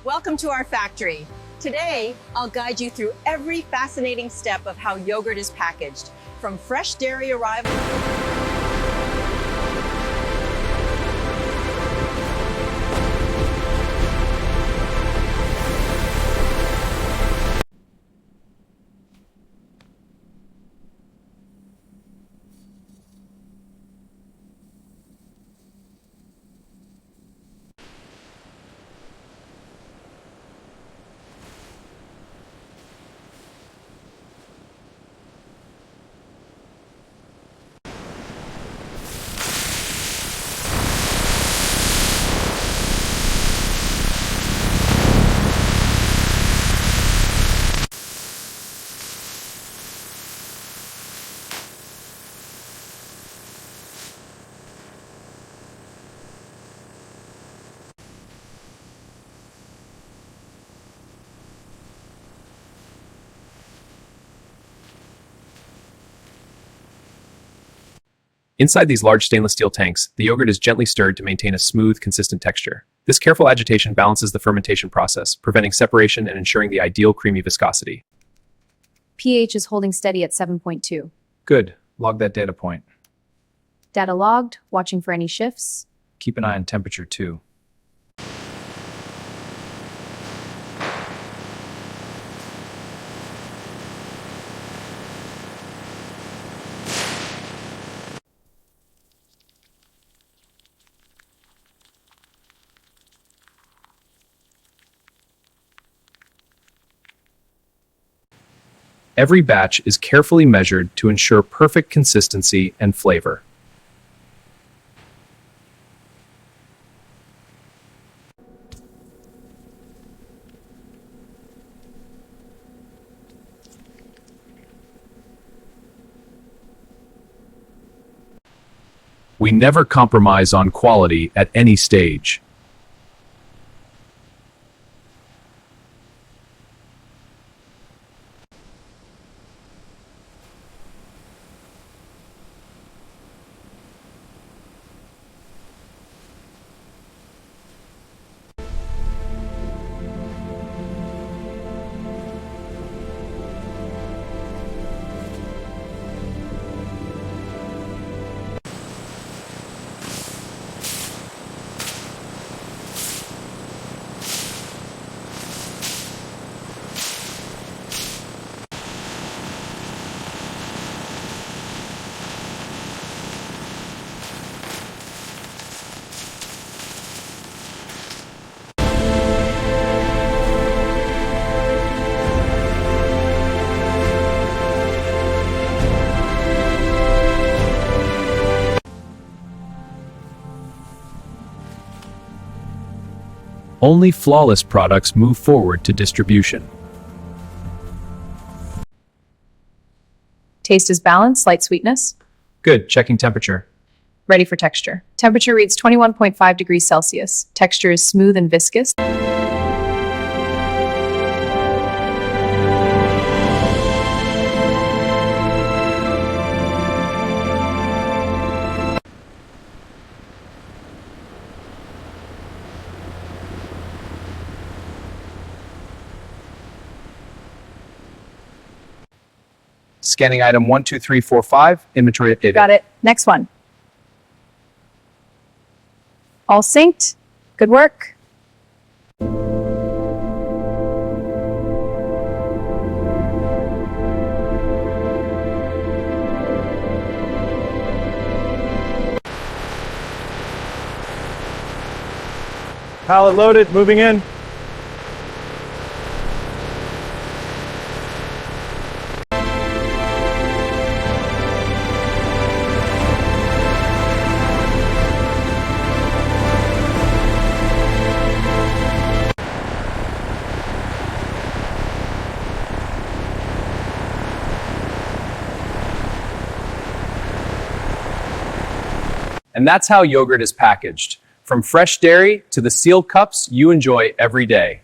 Welcome to our factory. Today, I'll guide you through every fascinating step of how yogurt is packaged, from fresh dairy arrival. Inside these large stainless steel tanks, the yogurt is gently stirred to maintain a smooth, consistent texture. This careful agitation balances the fermentation process, preventing separation and ensuring the ideal creamy viscosity. pH is holding steady at 7.2. Good. Log that data point. Data logged, watching for any shifts. Keep an eye on temperature too. Every batch is carefully measured to ensure perfect consistency and flavor. We never compromise on quality at any stage. Only flawless products move forward to distribution. Taste is balanced, light sweetness. Good. Checking temperature. Ready for texture. Temperature reads 21.5 degrees Celsius. Texture is smooth and viscous. Scanning item 12345. Inventory updated. Got it. Next one. All synced. Good work. Pallet loaded, moving in. And that's how yogurt is packaged, from fresh dairy to the sealed cups you enjoy every day.